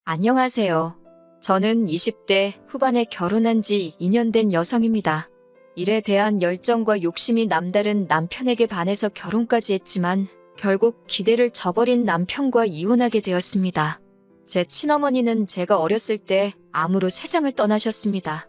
안녕하세요. 저는 20대 후반에 결혼한 지 2년 된 여성입니다. 일에 대한 열정과 욕심이 남다른 남편에게 반해서 결혼까지 했지만 결국 기대를 저버린 남편과 이혼하게 되었습니다. 제 친어머니는 제가 어렸을 때 암으로 세상을 떠나셨습니다.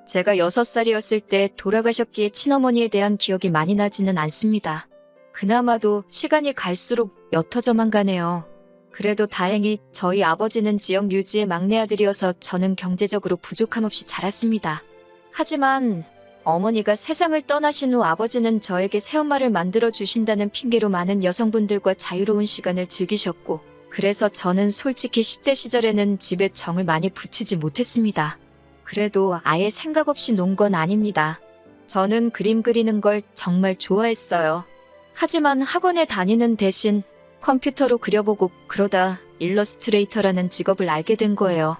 제가 6살이었을 때 돌아가셨기에 친어머니에 대한 기억이 많이 나지는 않습니다. 그나마도 시간이 갈수록 옅어져만 가네요. 그래도 다행히 저희 아버지는 지역 유지의 막내 아들이어서 저는 경제적으로 부족함 없이 자랐습니다. 하지만 어머니가 세상을 떠나신 후 아버지는 저에게 새엄마를 만들어 주신다는 핑계로 많은 여성분들과 자유로운 시간을 즐기셨고, 그래서 저는 솔직히 10대 시절에는 집에 정을 많이 붙이지 못했습니다. 그래도 아예 생각 없이 논 건 아닙니다. 저는 그림 그리는 걸 정말 좋아했어요. 하지만 학원에 다니는 대신 컴퓨터로 그려보고 그러다 일러스트레이터라는 직업을 알게 된 거예요.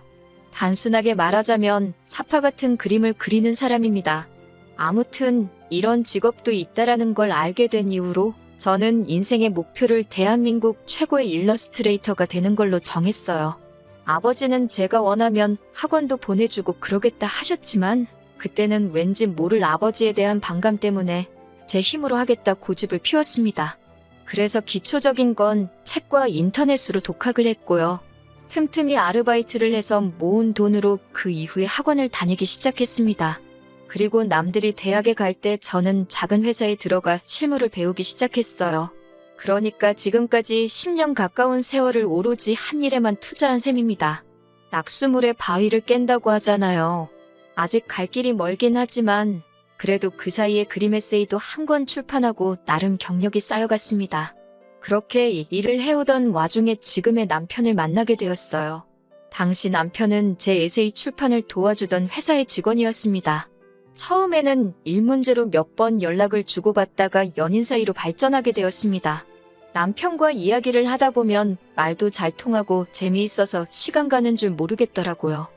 단순하게 말하자면 사파 같은 그림을 그리는 사람입니다. 아무튼 이런 직업도 있다라는 걸 알게 된 이후로 저는 인생의 목표를 대한민국 최고의 일러스트레이터가 되는 걸로 정했어요. 아버지는 제가 원하면 학원도 보내주고 그러겠다 하셨지만 그때는 왠지 모를 아버지에 대한 반감 때문에 제 힘으로 하겠다 고집을 피웠습니다. 그래서 기초적인 건 책과 인터넷으로 독학을 했고요. 틈틈이 아르바이트를 해서 모은 돈으로 그 이후에 학원을 다니기 시작했습니다. 그리고 남들이 대학에 갈 때 저는 작은 회사에 들어가 실무를 배우기 시작했어요. 그러니까 지금까지 10년 가까운 세월을 오로지 한 일에만 투자한 셈입니다. 낙수물의 바위를 깬다고 하잖아요. 아직 갈 길이 멀긴 하지만 그래도 그 사이에 그림 에세이도 한 권 출판하고 나름 경력이 쌓여갔습니다. 그렇게 일을 해오던 와중에 지금의 남편을 만나게 되었어요. 당시 남편은 제 에세이 출판을 도와주던 회사의 직원이었습니다. 처음에는 일 문제로 몇 번 연락을 주고받다가 연인 사이로 발전하게 되었습니다. 남편과 이야기를 하다 보면 말도 잘 통하고 재미있어서 시간 가는 줄 모르겠더라고요.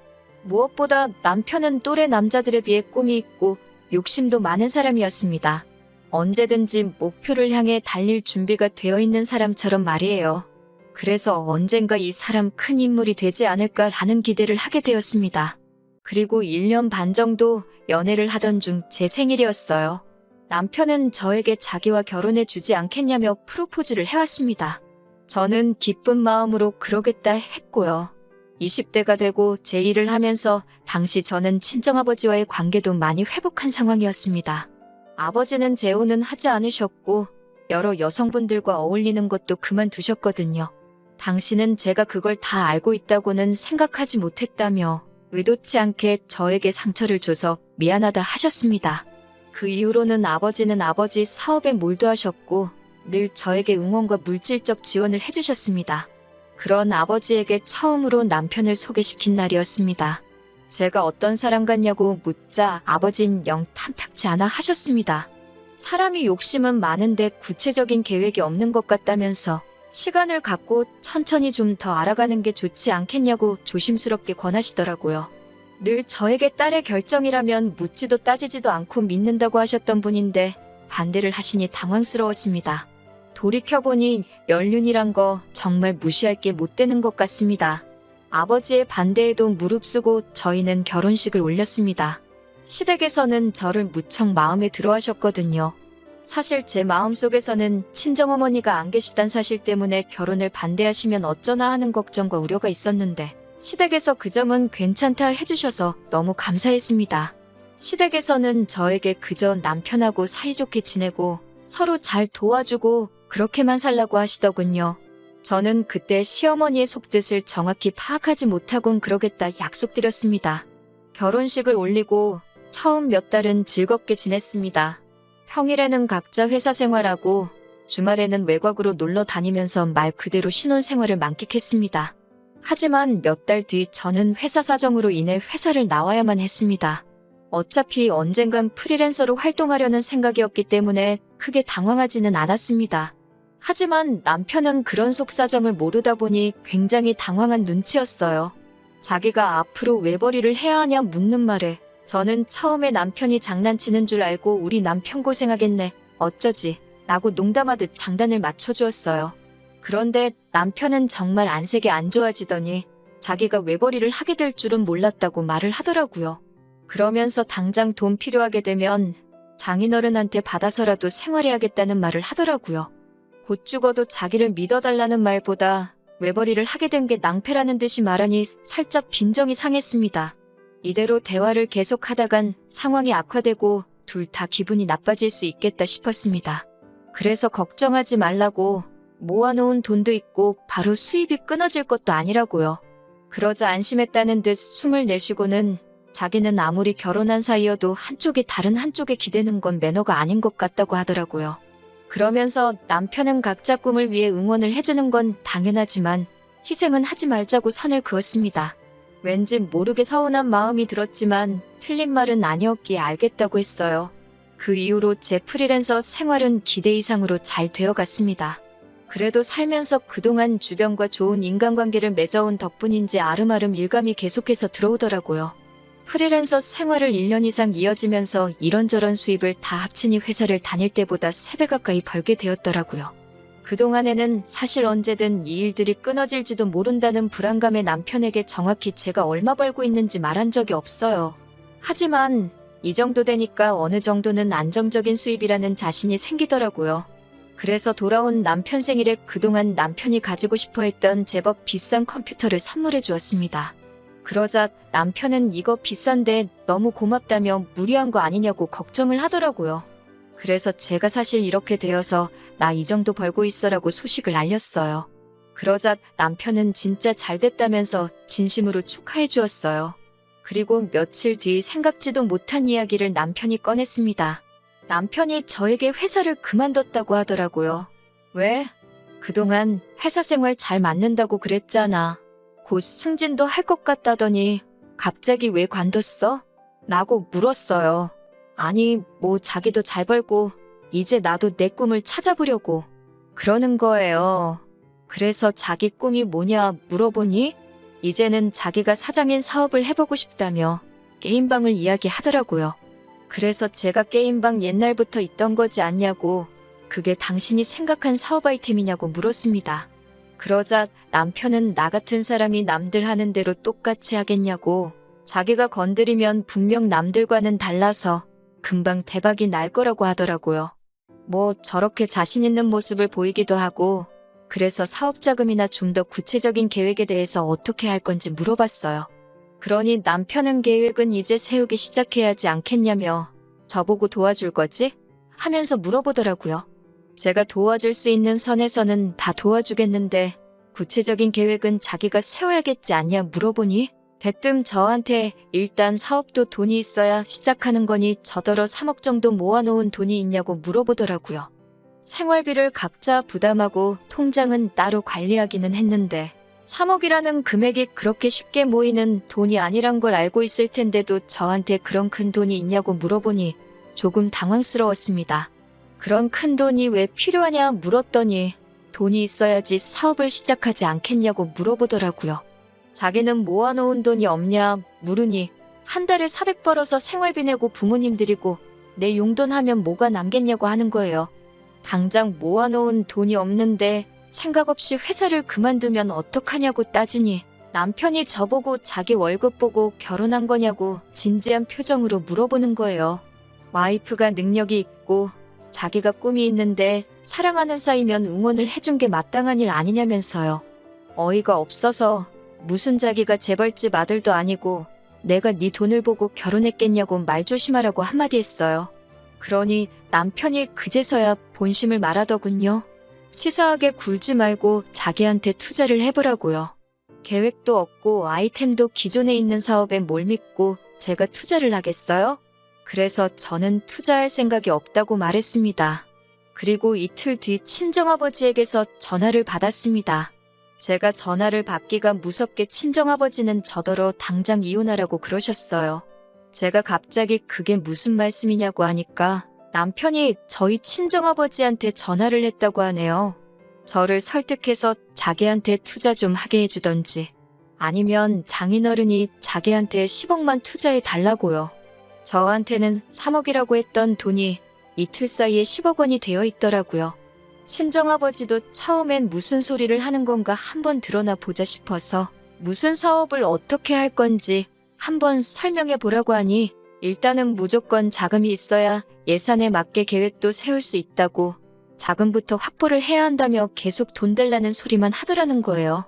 무엇보다 남편은 또래 남자들에 비해 꿈이 있고 욕심도 많은 사람이었습니다. 언제든지 목표를 향해 달릴 준비가 되어 있는 사람처럼 말이에요. 그래서 언젠가 이 사람 큰 인물이 되지 않을까라는 기대를 하게 되었습니다. 그리고 1년 반 정도 연애를 하던 중 제 생일이었어요. 남편은 저에게 자기와 결혼해 주지 않겠냐며 프로포즈를 해왔습니다. 저는 기쁜 마음으로 그러겠다 했고요. 20대가 되고 제 일을 하면서 당시 저는 친정아버지와의 관계도 많이 회복한 상황이었습니다. 아버지는 재혼은 하지 않으셨고 여러 여성분들과 어울리는 것도 그만두셨거든요. 당시는 제가 그걸 다 알고 있다고는 생각하지 못했다며 의도치 않게 저에게 상처를 줘서 미안하다 하셨습니다. 그 이후로는 아버지는 아버지 사업에 몰두하셨고 늘 저에게 응원과 물질적 지원을 해주셨습니다. 그런 아버지에게 처음으로 남편을 소개시킨 날이었습니다. 제가 어떤 사람 같냐고 묻자 아버진 영 탐탁지 않아 하셨습니다. 사람이 욕심은 많은데 구체적인 계획이 없는 것 같다면서 시간을 갖고 천천히 좀 더 알아가는 게 좋지 않겠냐고 조심스럽게 권하시더라고요. 늘 저에게 딸의 결정이라면 묻지도 따지지도 않고 믿는다고 하셨던 분인데 반대를 하시니 당황스러웠습니다. 돌이켜보니 연륜이란 거 정말 무시할 게 못 되는 것 같습니다. 아버지의 반대에도 무릅쓰고 저희는 결혼식을 올렸습니다. 시댁에서는 저를 무척 마음에 들어 하셨거든요. 사실 제 마음속에서는 친정어머니가 안 계시단 사실 때문에 결혼을 반대하시면 어쩌나 하는 걱정과 우려가 있었는데 시댁에서 그 점은 괜찮다 해주셔서 너무 감사했습니다. 시댁에서는 저에게 그저 남편하고 사이좋게 지내고 서로 잘 도와주고 그렇게만 살라고 하시더군요. 저는 그때 시어머니의 속뜻을 정확히 파악하지 못하곤 그러겠다 약속드렸습니다. 결혼식을 올리고 처음 몇 달은 즐겁게 지냈습니다. 평일에는 각자 회사 생활하고 주말에는 외곽으로 놀러 다니면서 말 그대로 신혼생활을 만끽했습니다. 하지만 몇 달 뒤 저는 회사 사정으로 인해 회사를 나와야만 했습니다. 어차피 언젠간 프리랜서로 활동하려는 생각이었기 때문에 크게 당황하지는 않았습니다. 하지만 남편은 그런 속사정을 모르다 보니 굉장히 당황한 눈치였어요. 자기가 앞으로 외벌이를 해야 하냐 묻는 말에 저는 처음에 남편이 장난치는 줄 알고 우리 남편 고생하겠네, 어쩌지 라고 농담하듯 장단을 맞춰주었어요. 그런데 남편은 정말 안색이 안 좋아지더니 자기가 외벌이를 하게 될 줄은 몰랐다고 말을 하더라고요. 그러면서 당장 돈 필요하게 되면 장인어른한테 받아서라도 생활해야겠다는 말을 하더라고요. 곧 죽어도 자기를 믿어달라는 말보다 외벌이를 하게 된 게 낭패라는 듯이 말하니 살짝 빈정이 상했습니다. 이대로 대화를 계속하다간 상황이 악화되고 둘 다 기분이 나빠질 수 있겠다 싶었습니다. 그래서 걱정하지 말라고, 모아놓은 돈도 있고 바로 수입이 끊어질 것도 아니라고요. 그러자 안심했다는 듯 숨을 내쉬고는 자기는 아무리 결혼한 사이여도 한쪽이 다른 한쪽에 기대는 건 매너가 아닌 것 같다고 하더라고요. 그러면서 남편은 각자 꿈을 위해 응원을 해주는 건 당연하지만 희생은 하지 말자고 선을 그었습니다. 왠지 모르게 서운한 마음이 들었지만 틀린 말은 아니었기에 알겠다고 했어요. 그 이후로 제 프리랜서 생활은 기대 이상으로 잘 되어갔습니다. 그래도 살면서 그동안 주변과 좋은 인간관계를 맺어온 덕분인지 아름아름 일감이 계속해서 들어오더라고요. 프리랜서 생활을 1년 이상 이어지면서 이런저런 수입을 다 합치니 회사를 다닐 때보다 3배 가까이 벌게 되었더라고요. 그동안에는 사실 언제든 이 일들이 끊어질지도 모른다는 불안감에 남편에게 정확히 제가 얼마 벌고 있는지 말한 적이 없어요. 하지만 이 정도 되니까 어느 정도는 안정적인 수입이라는 자신이 생기더라고요. 그래서 돌아온 남편 생일에 그동안 남편이 가지고 싶어 했던 제법 비싼 컴퓨터를 선물해 주었습니다. 그러자 남편은 이거 비싼데 너무 고맙다며 무리한 거 아니냐고 걱정을 하더라고요. 그래서 제가 사실 이렇게 되어서 나 이 정도 벌고 있어라고 소식을 알렸어요. 그러자 남편은 진짜 잘 됐다면서 진심으로 축하해 주었어요. 그리고 며칠 뒤 생각지도 못한 이야기를 남편이 꺼냈습니다. 남편이 저에게 회사를 그만뒀다고 하더라고요. 왜? 그동안 회사 생활 잘 맞는다고 그랬잖아. 곧 승진도 할 것 같다더니 갑자기 왜 관뒀어? 라고 물었어요. 아니, 뭐 자기도 잘 벌고 이제 나도 내 꿈을 찾아보려고 그러는 거예요. 그래서 자기 꿈이 뭐냐 물어보니 이제는 자기가 사장인 사업을 해보고 싶다며 게임방을 이야기하더라고요. 그래서 제가 게임방 옛날부터 있던 거지 않냐고, 그게 당신이 생각한 사업 아이템이냐고 물었습니다. 그러자 남편은 나 같은 사람이 남들 하는 대로 똑같이 하겠냐고, 자기가 건드리면 분명 남들과는 달라서 금방 대박이 날 거라고 하더라고요. 뭐 저렇게 자신 있는 모습을 보이기도 하고, 그래서 사업 자금이나 좀 더 구체적인 계획에 대해서 어떻게 할 건지 물어봤어요. 그러니 남편은 계획은 이제 세우기 시작해야지 않겠냐며 저보고 도와줄 거지? 하면서 물어보더라고요. 제가 도와줄 수 있는 선에서는 다 도와주겠는데 구체적인 계획은 자기가 세워야겠지 않냐 물어보니 대뜸 저한테 일단 사업도 돈이 있어야 시작하는 거니 저더러 3억 정도 모아놓은 돈이 있냐고 물어보더라고요. 생활비를 각자 부담하고 통장은 따로 관리하기는 했는데 3억이라는 금액이 그렇게 쉽게 모이는 돈이 아니란 걸 알고 있을 텐데도 저한테 그런 큰 돈이 있냐고 물어보니 조금 당황스러웠습니다. 그런 큰 돈이 왜 필요하냐 물었더니 돈이 있어야지 사업을 시작하지 않겠냐고 물어보더라고요. 자기는 모아놓은 돈이 없냐 물으니 한 달에 400 벌어서 생활비 내고 부모님 드리고 내 용돈 하면 뭐가 남겠냐고 하는 거예요. 당장 모아놓은 돈이 없는데 생각 없이 회사를 그만두면 어떡하냐고 따지니 남편이 저보고 자기 월급 보고 결혼한 거냐고 진지한 표정으로 물어보는 거예요. 와이프가 능력이 있고 자기가 꿈이 있는데 사랑하는 사이면 응원을 해준 게 마땅한 일 아니냐면서요. 어이가 없어서 무슨 자기가 재벌집 아들도 아니고 내가 네 돈을 보고 결혼했겠냐고 말 조심하라고 한마디 했어요. 그러니 남편이 그제서야 본심을 말하더군요. 치사하게 굴지 말고 자기한테 투자를 해보라고요. 계획도 없고 아이템도 기존에 있는 사업에 뭘 믿고 제가 투자를 하겠어요? 그래서 저는 투자할 생각이 없다고 말했습니다. 그리고 이틀 뒤 친정아버지에게서 전화를 받았습니다. 제가 전화를 받기가 무섭게 친정아버지는 저더러 당장 이혼하라고 그러셨어요. 제가 갑자기 그게 무슨 말씀이냐고 하니까 남편이 저희 친정아버지한테 전화를 했다고 하네요. 저를 설득해서 자기한테 투자 좀 하게 해주던지 아니면 장인어른이 자기한테 10억만 투자해 달라고요. 저한테는 3억이라고 했던 돈이 이틀 사이에 10억 원이 되어 있더라고요. 친정아버지도 처음엔 무슨 소리를 하는 건가 한번 드러나 보자 싶어서 무슨 사업을 어떻게 할 건지 한번 설명해 보라고 하니 일단은 무조건 자금이 있어야 예산에 맞게 계획도 세울 수 있다고 자금부터 확보를 해야 한다며 계속 돈 달라는 소리만 하더라는 거예요.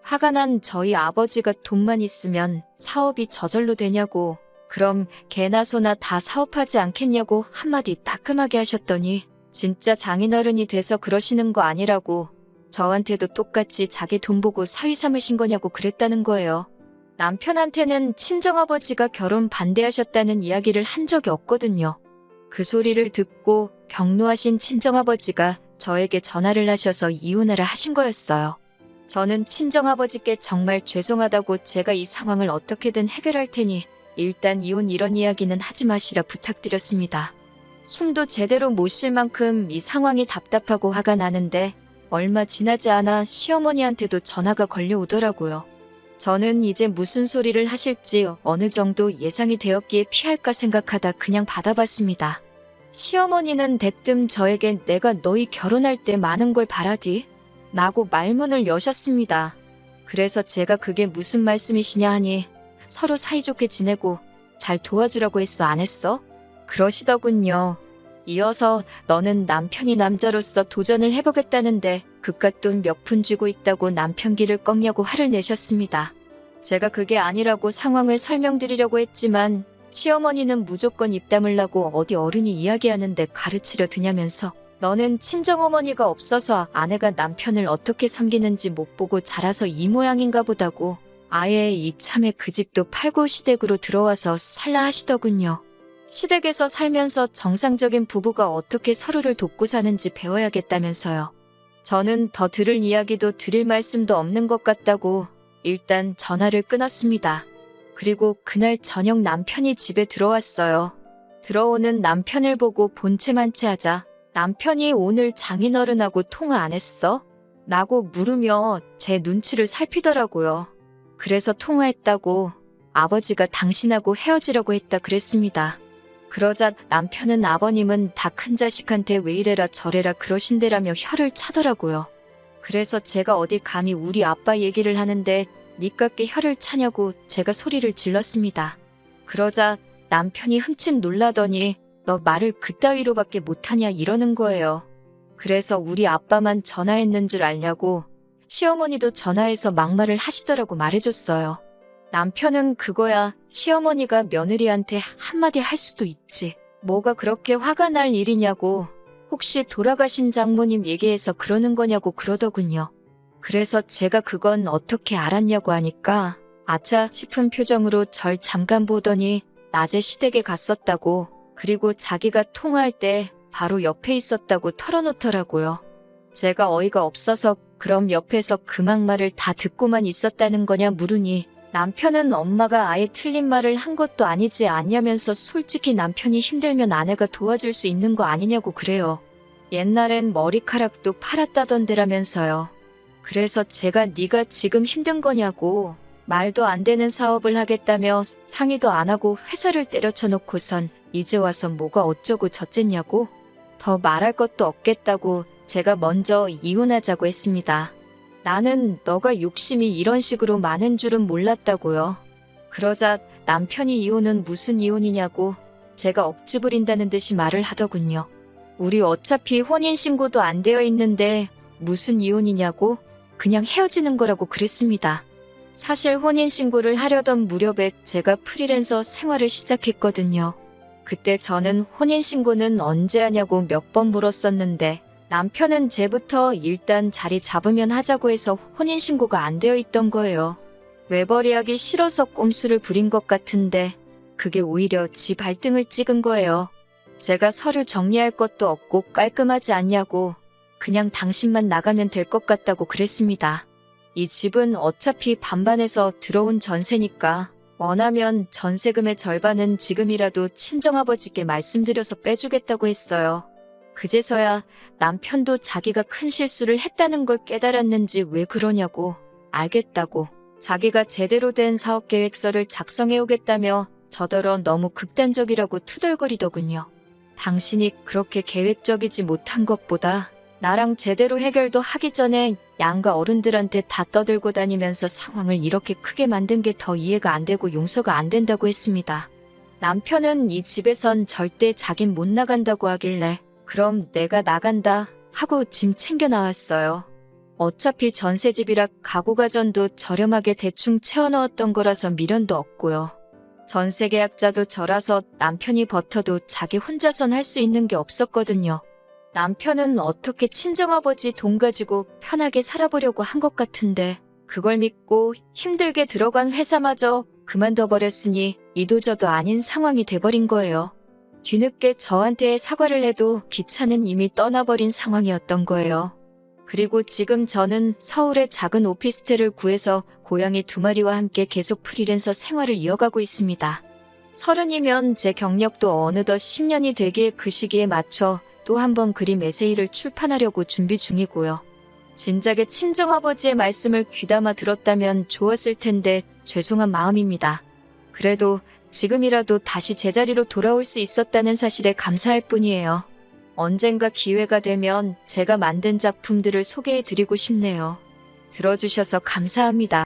화가 난 저희 아버지가 돈만 있으면 사업이 저절로 되냐고, 그럼 개나 소나 다 사업하지 않겠냐고 한마디 따끔하게 하셨더니 진짜 장인어른이 돼서 그러시는 거 아니라고 저한테도 똑같이 자기 돈 보고 사위 삼으신 거냐고 그랬다는 거예요. 남편한테는 친정아버지가 결혼 반대하셨다는 이야기를 한 적이 없거든요. 그 소리를 듣고 격노하신 친정아버지가 저에게 전화를 하셔서 이혼하라 하신 거였어요. 저는 친정아버지께 정말 죄송하다고 제가 이 상황을 어떻게든 해결할 테니 일단 이혼 이런 이야기는 하지 마시라 부탁드렸습니다. 숨도 제대로 못 쉴 만큼 이 상황이 답답하고 화가 나는데 얼마 지나지 않아 시어머니한테도 전화가 걸려오더라고요. 저는 이제 무슨 소리를 하실지 어느 정도 예상이 되었기에 피할까 생각하다 그냥 받아봤습니다. 시어머니는 대뜸 저에게 내가 너희 결혼할 때 많은 걸 바라디? 라고 말문을 여셨습니다. 그래서 제가 그게 무슨 말씀이시냐 하니 서로 사이좋게 지내고 잘 도와주라고 했어 안 했어? 그러시더군요. 이어서 너는 남편이 남자로서 도전을 해보겠다는데 그깟 돈 몇 푼 쥐고 있다고 남편 길을 꺾냐고 화를 내셨습니다. 제가 그게 아니라고 상황을 설명드리려고 했지만 시어머니는 무조건 입 다물라고 어디 어른이 이야기하는데 가르치려 드냐면서 너는 친정어머니가 없어서 아내가 남편을 어떻게 섬기는지 못 보고 자라서 이 모양인가 보다고 아예 이참에 그 집도 팔고 시댁으로 들어와서 살라 하시더군요. 시댁에서 살면서 정상적인 부부가 어떻게 서로를 돕고 사는지 배워야겠다면서요. 저는 더 들을 이야기도 드릴 말씀도 없는 것 같다고 일단 전화를 끊었습니다. 그리고 그날 저녁 남편이 집에 들어왔어요. 들어오는 남편을 보고 본체만체 하자 남편이 오늘 장인어른하고 통화 안 했어? 라고 물으며 제 눈치를 살피더라고요. 그래서 통화했다고 아버지가 당신하고 헤어지려고 했다 그랬습니다. 그러자 남편은 아버님은 다 큰 자식한테 왜 이래라 저래라 그러신대라며 혀를 차더라고요. 그래서 제가 어디 감히 우리 아빠 얘기를 하는데 니깎게 혀를 차냐고 제가 소리를 질렀습니다. 그러자 남편이 흠칫 놀라더니 너 말을 그따위로밖에 못하냐 이러는 거예요. 그래서 우리 아빠만 전화했는 줄 알냐고 시어머니도 전화해서 막말을 하시더라고 말해줬어요. 남편은 그거야 시어머니가 며느리한테 한마디 할 수도 있지. 뭐가 그렇게 화가 날 일이냐고 혹시 돌아가신 장모님 얘기해서 그러는 거냐고 그러더군요. 그래서 제가 그건 어떻게 알았냐고 하니까 아차 싶은 표정으로 절 잠깐 보더니 낮에 시댁에 갔었다고 그리고 자기가 통화할 때 바로 옆에 있었다고 털어놓더라고요. 제가 어이가 없어서 그럼 옆에서 그 막말을 다 듣고만 있었다는 거냐 물으니 남편은 엄마가 아예 틀린 말을 한 것도 아니지 않냐면서 솔직히 남편이 힘들면 아내가 도와줄 수 있는 거 아니냐고 그래요. 옛날엔 머리카락도 팔았다던데라면서요. 그래서 제가 네가 지금 힘든 거냐고 말도 안 되는 사업을 하겠다며 상의도 안 하고 회사를 때려쳐놓고선 이제 와서 뭐가 어쩌고 저쨌냐고 더 말할 것도 없겠다고 제가 먼저 이혼하자고 했습니다. 나는 너가 욕심이 이런 식으로 많은 줄은 몰랐다고요. 그러자 남편이 이혼은 무슨 이혼이냐고 제가 억지 부린다는 듯이 말을 하더군요. 우리 어차피 혼인신고도 안 되어 있는데 무슨 이혼이냐고 그냥 헤어지는 거라고 그랬습니다. 사실 혼인신고를 하려던 무렵에 제가 프리랜서 생활을 시작했거든요. 그때 저는 혼인신고는 언제 하냐고 몇 번 물었었는데 남편은 제부터 일단 자리 잡으면 하자고 해서 혼인신고가 안 되어 있던 거예요. 외벌이하기 싫어서 꼼수를 부린 것 같은데 그게 오히려 지 발등을 찍은 거예요. 제가 서류 정리할 것도 없고 깔끔하지 않냐고 그냥 당신만 나가면 될 것 같다고 그랬습니다. 이 집은 어차피 반반해서 들어온 전세니까 원하면 전세금의 절반은 지금이라도 친정아버지께 말씀드려서 빼주겠다고 했어요. 그제서야 남편도 자기가 큰 실수를 했다는 걸 깨달았는지 왜 그러냐고 알겠다고 자기가 제대로 된 사업계획서를 작성해오겠다며 저더러 너무 극단적이라고 투덜거리더군요. 당신이 그렇게 계획적이지 못한 것보다 나랑 제대로 해결도 하기 전에 양가 어른들한테 다 떠들고 다니면서 상황을 이렇게 크게 만든 게 더 이해가 안 되고 용서가 안 된다고 했습니다. 남편은 이 집에선 절대 자긴 못 나간다고 하길래 그럼 내가 나간다 하고 짐 챙겨 나왔어요. 어차피 전세집이라 가구가 전도 저렴하게 대충 채워넣었던 거라서 미련도 없고요. 전세 계약자도 저라서 남편이 버텨도 자기 혼자선 할 수 있는 게 없었거든요. 남편은 어떻게 친정아버지 돈 가지고 편하게 살아보려고 한 것 같은데 그걸 믿고 힘들게 들어간 회사마저 그만둬버렸으니 이도저도 아닌 상황이 돼버린 거예요. 뒤늦게 저한테 사과를 해도 기차는 이미 떠나버린 상황이었던 거예요. 그리고 지금 저는 서울에 작은 오피스텔을 구해서 고양이 2마리와 함께 계속 프리랜서 생활을 이어가고 있습니다. 30이면 제 경력도 어느덧 10년이 되기에 그 시기에 맞춰 또 한 번 그림 에세이를 출판하려고 준비 중이고요. 진작에 친정아버지의 말씀을 귀담아 들었다면 좋았을 텐데 죄송한 마음입니다. 그래도 지금이라도 다시 제자리로 돌아올 수 있었다는 사실에 감사할 뿐이에요. 언젠가 기회가 되면 제가 만든 작품들을 소개해드리고 싶네요. 들어주셔서 감사합니다.